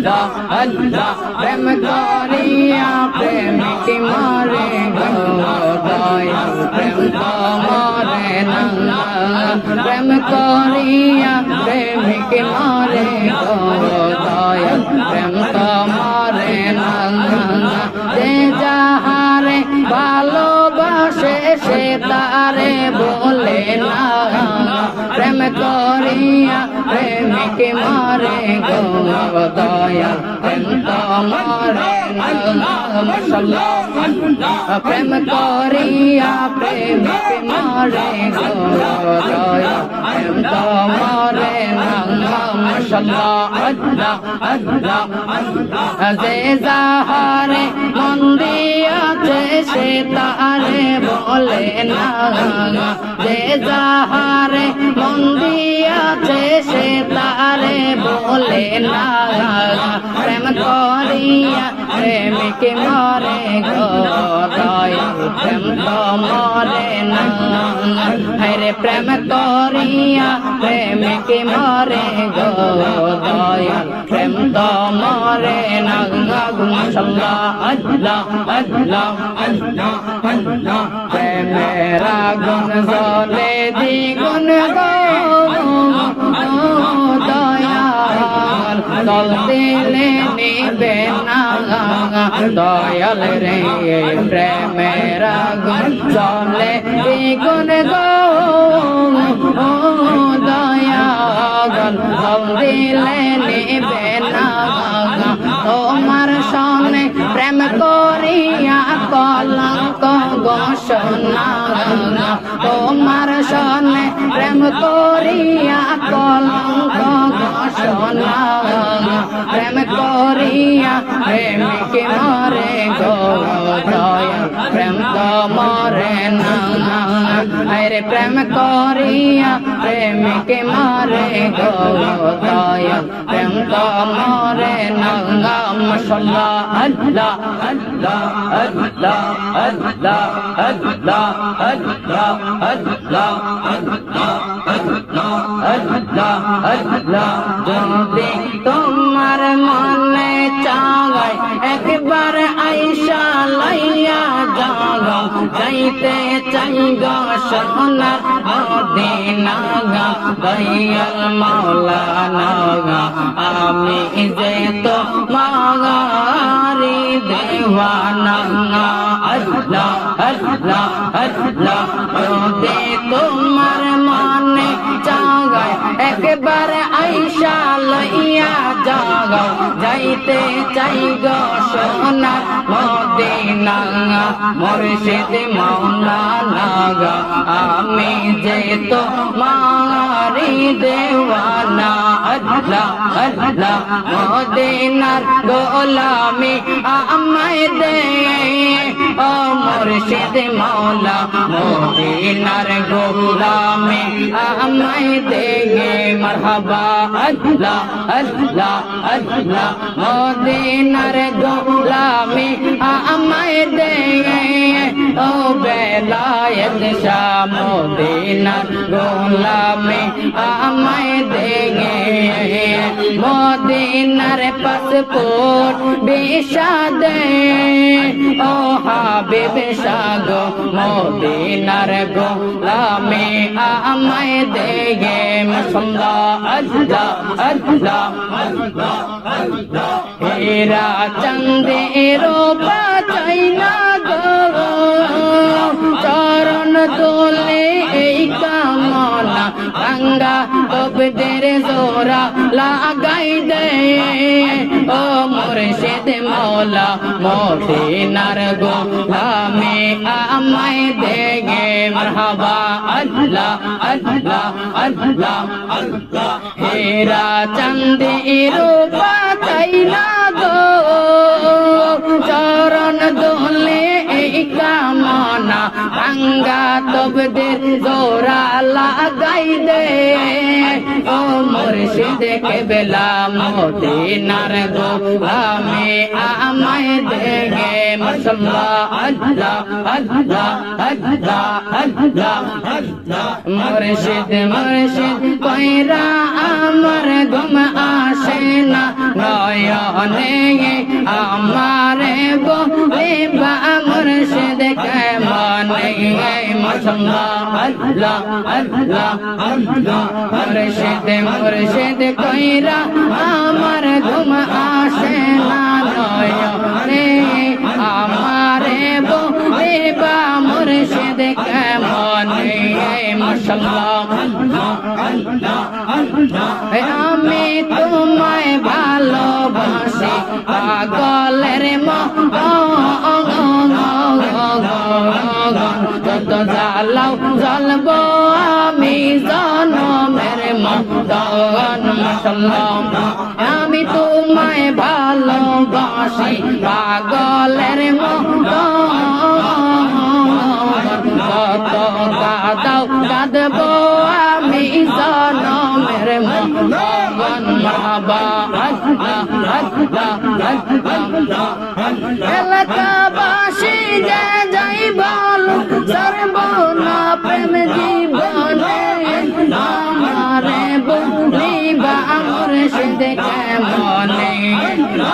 আল্লাহ আল্লাহ প্রেম করিয়া প্রেমিক মরে গো দয়াল প্রেম তো মরে না প্রেম করিয়া প্রেমিক মরে গো দয়াল প্রেম তো মরে না যে যাহারে ভালোবাসে সে তারে বলে না প্রেম করিয়া প্রেমিক মরে গো দয়াল প্রেম তো মরে না মাশাআল্লাহ প্রেম করিয়া প্রেমিক মরে গো দয়াল প্রেম তো মরে না মাশাআল্লাহ আল্লাহ আল্লাহ যে যাহারে মন দিয়াছে সে তারে বলে না যে যাহারে মন দিয়াছে সে তারে বলে না প্রেম করিয়া প্রেমিক মরে গো দয়াল প্রেম তো মরে না হরে প্রেম করিয়া প্রেমিক মরে গো দয়াল প্রেম তো মরে না মাশাআল্লাহ আল্লাহ আল্লাহ আল্লাহ আল্লাহ প্রেমের আগুন জ্বলে দ্বিগুণ গো দয়াল জল দিলে নিবে না দয়াল রে প্রেমের আগুন জ্বলে দ্বিগুণ গো দয়াল জল দিলে নিবে না তোমার সনে প্রেম করিয়া কলঙ্ক ঘোষণা তোমার সনে প্রেম করিয়া কলঙ্ক ঘোষণা প্রেম করিয়া প্রেমিক মরে গো দয়াল প্রেম তো মরে না হরে প্রেম করিয়া প্রেমিক মরে গো দয়াল প্রেম তো মরে না মাশাআল্লাহ আল্লাহ আল্লাহ আল্লাহ আল্লাহ আল্লাহ আল্লাহ আল্লাহ আল্লাহ আল্লাহ আল্লাহ যদি তোমার মনে চায় একবার আইসা লাইয়া যাও যাইতে চাই গো সোনার মদিনা দয়াল মাওলানা আমি যে তো মাগারি দেওয়ানা আল্লাহ আল্লাহ আল্লাহ যদি তোমার মনে চায় একবার আইসা লইয়া যাও যাইতে চাই গো সোনার মদিনা মুর্শিদ মাওলানা আমি যে তো মারি দেওয়ানা আল্লাহ আল্লাহ মদিনার গোলামি আমায় দে ও মুর্শিদ মাওলা মদিনার গোলামি আমায় দে মারহাবা আল্লাহ আল্লাহ আল্লাহ মদিনার গোলামি আমায় দে ও বেলায়েত শাহ মদিনার গোলামি আমায় দে মদিনার পাসপোর্ট ভিসা দে ও হাবিব শাহ গো মদিনার গোলামি আমায় দে মাশাআল্লাহ আল্লাহ আল্লাহ আল্লাহ আল্লাহ হীরা চাঁদে রূপা চাই না গো চরণ দোলে এই কামনা গঙ্গা তবদের জোরা লাগাই দে ও মুর্শিদ মাওলা মদিনার গোলামি আমায় দে মারহাবা আল্লাহ আল্লাহ আল্লাহ আল্লাহ হীরা চাঁদে রূপা চাই না গো চরণ দোলে এই কামনা গঙ্গা তবদের জোরা লাগাই দে ও মুর্শিদ কেবলা মদিনার গোলামি আমায় দে মাশাআল্লাহ আল্লাহ আল্লাহ আল্লাহ আল্লাহ আল্লাহ মুর্শিদ মুর্শিদ কইরা আমার ঘুম আসে না নয়ন মনে আমারে বলিবা মুর্শিদ কেমনে মাশাআল্লাহ আল্লাহ আল্লাহ আল্লাহ মুর্শিদ মুর্শিদ কইরা আমার ঘুম আসে না নয়নে আমারে বলিবা মুর্শিদ কেমনে মাশাআল্লাহ আমি তোমায় ভালোবাসি পাগলের যত জ্বালাও জ্বলবো আমি জনমের মতন মাশাআল্লাহ আমি তোমায় ভালোবাসি পাগলের কত কাঁদাও কাঁদবো আমি জনমের মতন মারহাবা আল্লাহ আল্লাহ আল্লাহ এলাকাবাসী যে যাই বল সর্বনা প্রেম জীবনে আমারে বলিবা মুর্শিদ কেমনে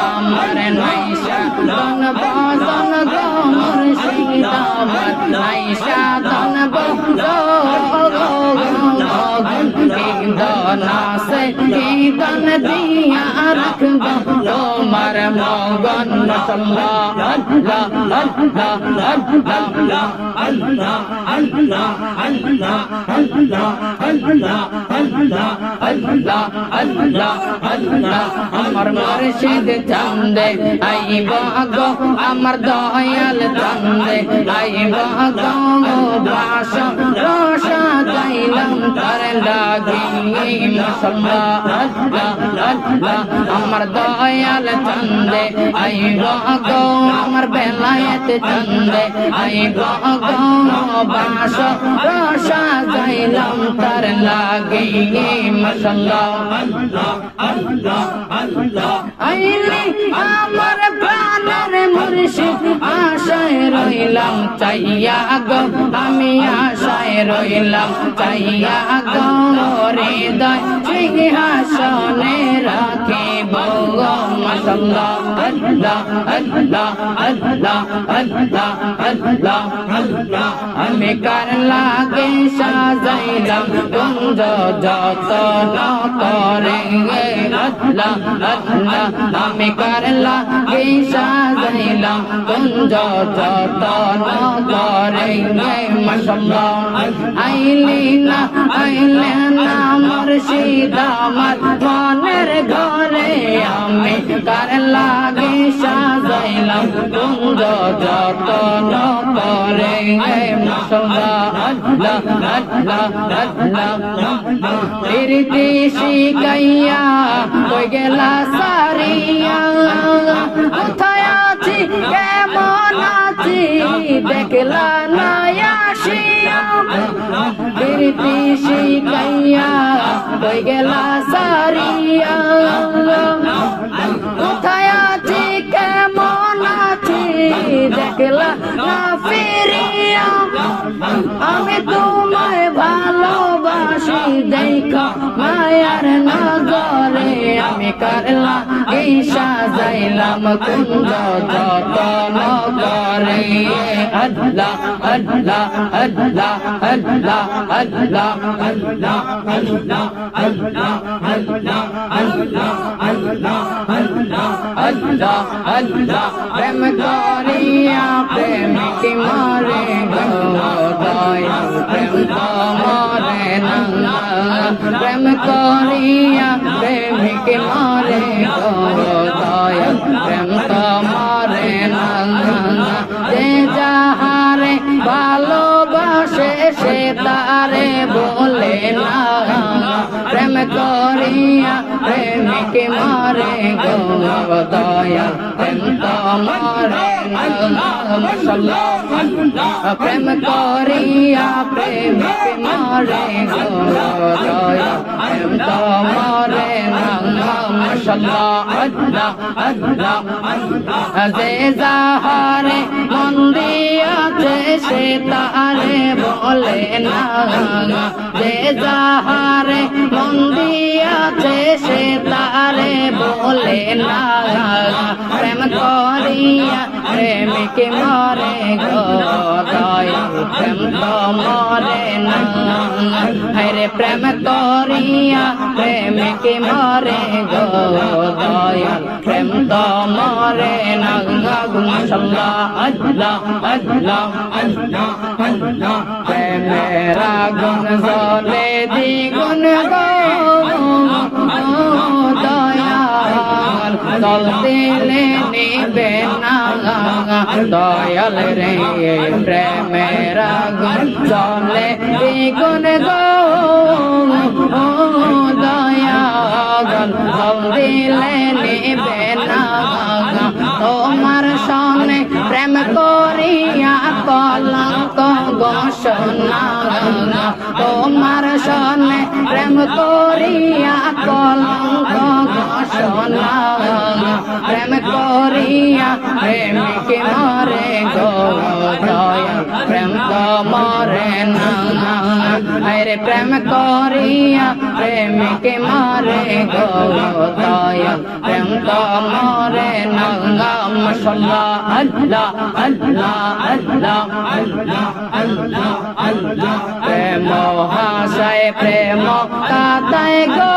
আমার নাইশা দন বজন গো মুর্শিদ আমার নাইশা দন নাসে দন দিয়া রাখব তোমার মগন মাশাআল্লাহ আল্লাহ আল্লাহ আল্লাহ আল্লাহ আল্লাহ আল্লাহ আল্লাহ আল্লাহ আল্লাহ আল্লাহ আল্লাহ আল্লাহ আমার মুর্শিদ চান্দে আইব গো আমার দয়াল চান্দে আইব গো বাস রোশা যাইলাম তার লাগি মাশাআল্লাহ আল্লাহ আল্লাহ আমার দয়াল চান্দে আইব গো আমার বেলায়েত চান্দে আইব গো বাস রোশা যাইলাম তার লাগি মাশাআল্লাহ আল্লাহ আল্লাহ আল্লাহ আইলি আমার প্রাণের মুর্শিদ আশায় রইলাম চাইয়া গো আমি আশায় রইলাম চাইয়া গো হৃদয় সিংহাসনে রাখিব মাশাআল্লাহ আল্লাহ আল্লাহ আল্লাহ আল্লাহ আল্লাহ আল্লাহ আমি কার লাগে সাজাইলাম কুঞ্জ যতন করে আল্লাহ আল্লাহ আমি কার লাগে সাজাইলাম কুঞ্জ যতন করে মাশাআল্লাহ আইলি না মুর্শিদ আমার মনের ঘরে আমি কার লাগে সাজাইলাম কুঞ্জ যতন করে মাশাআল্লাহ আল্লাহ আল্লাহ আল্লাহ প্রীতি শিখাইয়া কই গেলা সারিয়া কোথায় আছি কেমন আছি দেখলা না আসিয়া প্রীতি শিখাইয়া কই গেলা সারিয়া কোথায় আছি কেমন আছি দেখলা না ফিরিয়া আমি তোমায় ভালোবাসি দেখো মায়ার নজরে আমি করলা এই সাজাইলাম কুঞ্জ যতন করে আল্লাহ আল্লাহ আল্লাহ আল্লাহ আল্লাহ আল্লাহ আল্লাহ আল্লাহ আল্লাহ আল্লাহ আল্লাহ আল্লাহ আল্লাহ আল্লাহ প্রেম করিয়া প্রেমিক মরে গো দয়াল প্রেম তো মরে না প্রেম করিয়া প্রেমিক মরে গো দয়াল প্রেম তো মরে না যে যাহারে ভালোবাসে সে তারে বলে না প্রেম করিয়া প্রেমিক মরে গো দয়াল প্রেম তো মরে না মাশাআল্লাহ প্রেম করিয়া প্রেমিক মরে গো দয়াল প্রেম তো মরে না মাশাআল্লাহ আল্লাহ আল্লাহ যে যাহারে মন দিয়া আছে সে তারে বলে না যে যাহারে মন দিয়াছে সে তারে বলে না প্রেম করিয়া প্রেমিকে মরে গো দয়াল প্রেম তো মরে না হরে প্রেম করিয়া প্রেমিকে মরে গো দয়াল প্রেম তো মরে না মাশাআল্লাহ আল্লাহ আল্লাহ আল্লাহ আল্লাহ প্রেমের আগুন জ্বলে দ্বিগুণ গো দয়াল জল দিলে নিবে না দয়াল রে প্রেমের আগুন জ্বলে দ্বিগুণ গো দয়াল জল দিলে নিবে না তোমার সনে প্রেম করিয়া কলঙ্ক ঘোষণা তোমার সনে প্রেম করিয়া কলঙ্ক ঘোষণা প্রেম করিয়া প্রেমিকে মরে গো দয়াল প্রেম তো মরে না হরে প্রেম করিয়া প্রেমিকে মরে গো দয়াল প্রেম তো মরে না মাশাআল্লাহ আল্লাহ আল্লাহ আল্লাহ আল্লাহ আল্লাহ আল্লাহ প্রেম হাসায় প্রেম কাঁদায় গো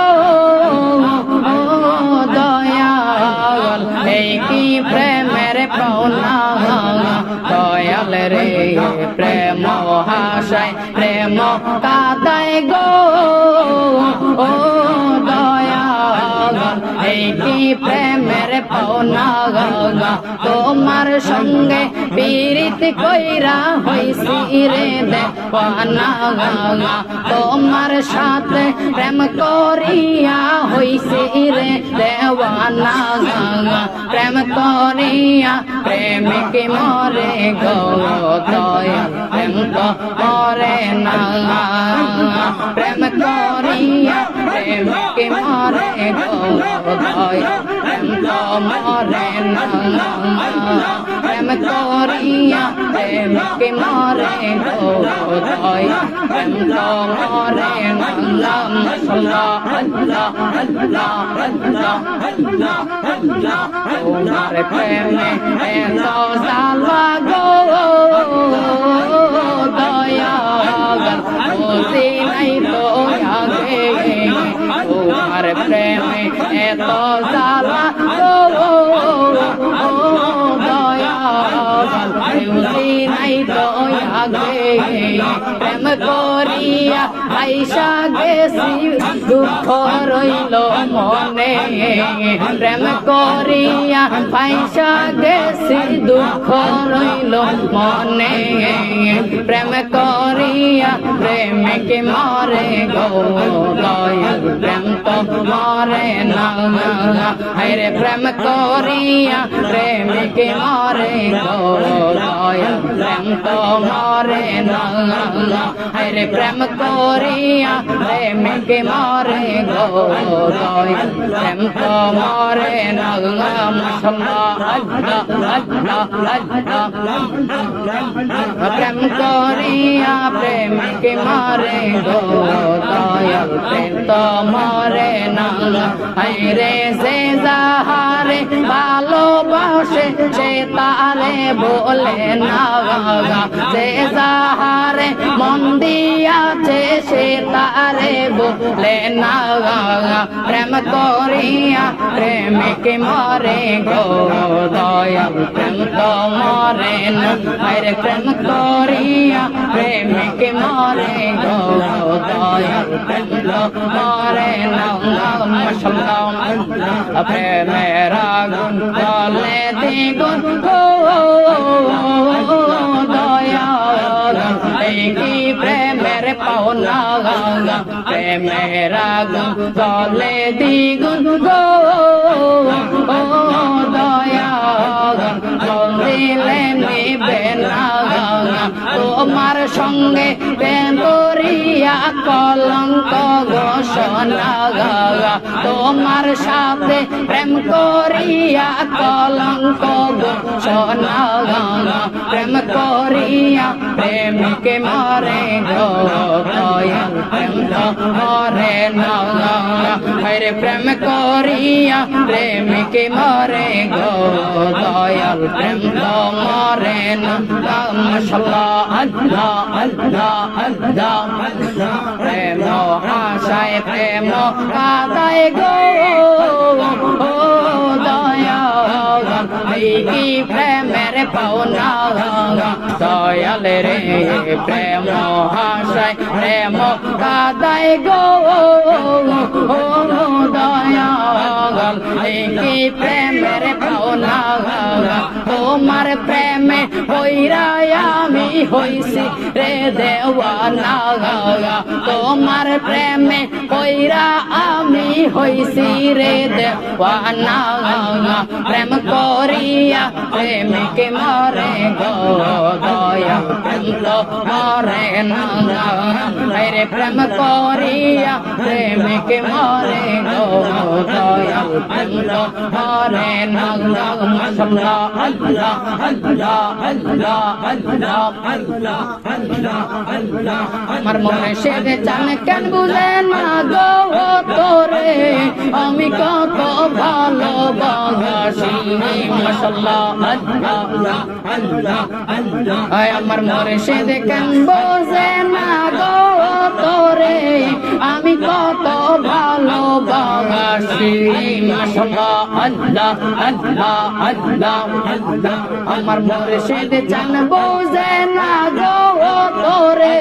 দয়াল এই কি প্রেমের পাওনা দয়াল রে প্রেম হাসায় প্রেম কাঁদায় গো দয়াল এই কি প্রেমের পাওনা তোমার সঙ্গে পীড়িত কইরা হইছি রে দেওয়ানা তোমার সাথে প্রেম করিয়া হইছি রে দেওয়ানা প্রেম করিয়া প্রেমিকে মরে গো দয়াল প্রেম তো মরে না প্রেম করিয়া প্রেমিকে মরে গো দয়াল প্রেম তো মরে না প্রেম করিয়া প্রেমিকে মরে গো দয়াল প্রেম তো মরে না মাশাআল্লাহ আল্লাহ আল্লাহ আল্লাহ আল্লাহ আল্লাহ তোমার প্রেমে এত জালা গো দয়াল বুঝি নাই তো আগে তোমার প্রেমে এত জালা গো দয়াল বুঝি নাই তো আগে প্রেম করিয়া আইসা গেছি দুঃখ রইল মনে প্রেম করিয়া আইসা গেছি দুঃখ রইল মনে প্রেম করিয়া প্রেমিকে মরে গো দয়াল প্রেম তো মরে না হরে প্রেম করিয়া প্রেমিকে মরে গো দয়াল প্রেম তো মরে না হরে প্রেম করিয়া প্রেমিকে মরে গো দয়াল প্রেম তো মরে না মাশাআল্লাহ আল্লাহ আল্লাহ আল্লাহ প্রেম করিয়া প্রেমিকে মরে গো দয়াল প্রেম তো মরে না হরে যে যাহারে ভালোবাসে সে তারে বলে না যে যাহারে মন দিয়াছে সে তারে বলে না প্রেম করিয়া প্রেমিকে মরে গো দয়াল প্রেম তো মরে না হরে প্রেম করিয়া প্রেমিকে মরে গো দয়াল প্রেম তো মরে না মাশাআল্লাহ প্রেমের আগুন জ্বলে দ্বিগুণ গো দয়াল এই কি প্রেমের পাওনা প্রেমের আগুন জ্বলে দ্বিগুণ গো দয়াল জল দিলে নিবে না তোমার সঙ্গে প্রেম করিয়া কলঙ্ক ঘোষণা তোমার সাথে প্রেম করিয়া কলঙ্ক সোনা প্রেম করিয়া প্রেমিকে মরে গো দয়াল প্রেম তো মরে না হরে প্রেম করিয়া প্রেমিকে মরে গো দয়াল প্রেম তো মরে না মাশাআল্লাহ আল্লাহ আল্লাহ আল্লাহ প্রেম আশায় প্রেম কাদায় গো দয়াল কি প্রেমের পাওনা দয়াল রে প্রেম আশায় প্রেম কাদায় গো দয়াল কি প্রেমের পাওনা তোমার প্রেমে হইরা আমি হইছি রে দেওয়ানা তোমার প্রেমে হইরা আমি হইছি রে দেওয়ানা প্রেম করিয়া প্রেমিকে মরে গো দয়া প্রেম তো মরে না রে প্রেম করিয়া প্রেমিকে মরে গো দয়া প্রেম তো মরে না মাশাআল্লাহ আল্লাহ আল্লাহ আল্লাহ আল্লাহ আল্লাহ আল্লাহ আল্লাহ আমার মনে সেদে চান কেন বুঝে না গো তোরে আমি কত ভালোবাসি মাশাআল্লাহ আল্লাহ আল্লাহ আল্লাহ আমার মনে সেদে কেন বুঝে না গো তোরে আমি কত ভালোবাসি মাশাআল্লাহ আল্লাহ আল্লাহ আল্লাহ আল্লাহ আমার মুর্শিদ চান বুঝে না গো তোরে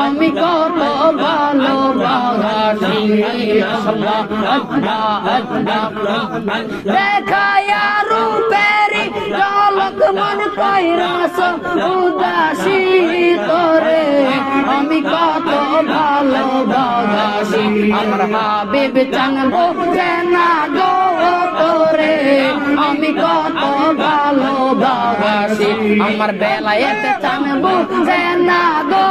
আমি কত ভালোবাসি আল্লাহ আল্লাহ আল্লাহ দেখায়া রূপেরি ঝলক মন কইরাস উদাসী তোরে আমি কত ভালোবাসি আমার হাবিব চান বুঝে না গো তোরে আমি কত ভালোবাসি আমার বেলায়েত চান বুঝে না গো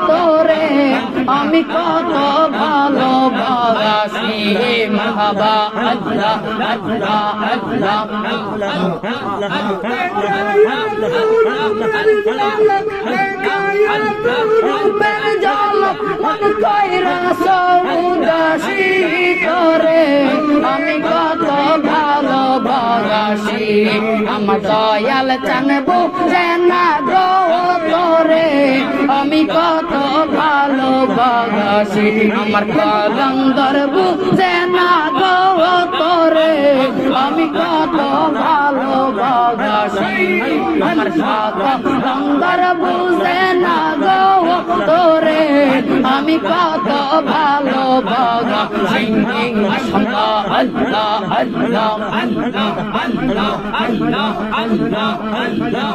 তোরে আমি কত ভালোবাসি মাহবা আল্লাহ আল্লাহ আল্লাহ আমি কত ভালোবাসি আমার দয়াল চান বুঝে না গো তোরে আমি কত ভালোবাসি আমার কলন্দর বুঝে না গো তোরে আমি কত ভালোবাসি আমার কলন্দর বুঝে না গো তোরে আমি কত ভালোবাসি মাশাআল্লাহ আল্লাহ আল্লাহ আল্লাহ আল্লাহ আল্লাহ আল্লাহ আল্লাহ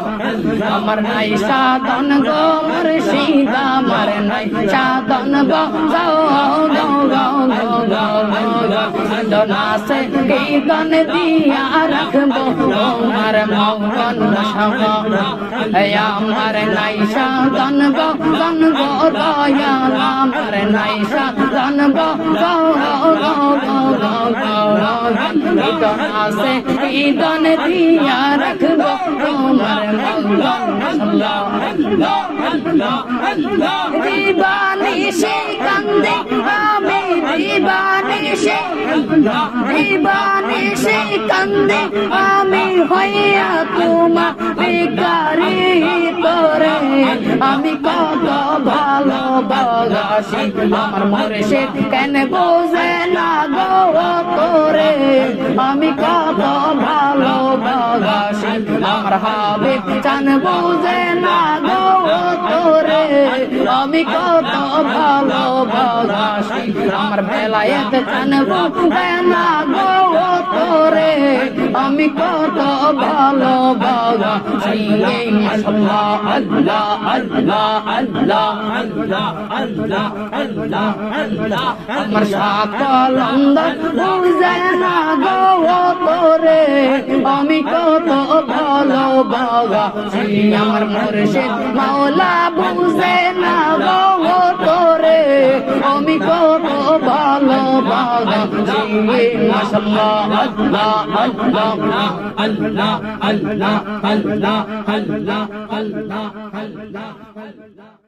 আমার নাই সাধন গো মুর্শিদ আমার নাই সাধন গো নাসে গীতন দিয়া রাখবো আমার মৌন আমার নাই সাধন গো দয়াল আমার নাই সাধন গো গীতন আসে গীতন দিয়া রাখবো তোমার মৌন দিবানি সে কান্দে আমি দিবানি সে কান্দে আমি হইয়া তোমা বিকারি তোরে আমি কত ভালোবাসি আমার মুর্শিদ কেন বুঝে না গো তোরে আমি কত ভালোবাসি আমার হাবিব চান বুঝে না গো তোরে আমি কত ভালোবাসি আমার বেলায়েত চান বুঝে না গো তোরে আমি কত ভালোবাসি মাশাআল্লাহ আল্লাহ আল্লাহ আল্লাহ আল্লাহ আল্লাহ আল্লাহ আল্লাহ আমার সকল অন্তর বুঝে না গো তোরে আমি কত ভালোবাসি আমার মুর্শিদ মাওলা বুঝে না গো তোরে আমি কত ভালো বাগাছি মাশাআল্লাহ আল্লাহ আল্লাহ আল্লাহ আল্লাহ আল্লাহ আল্লাহ আল্লাহ আল্লাহ আল্লাহ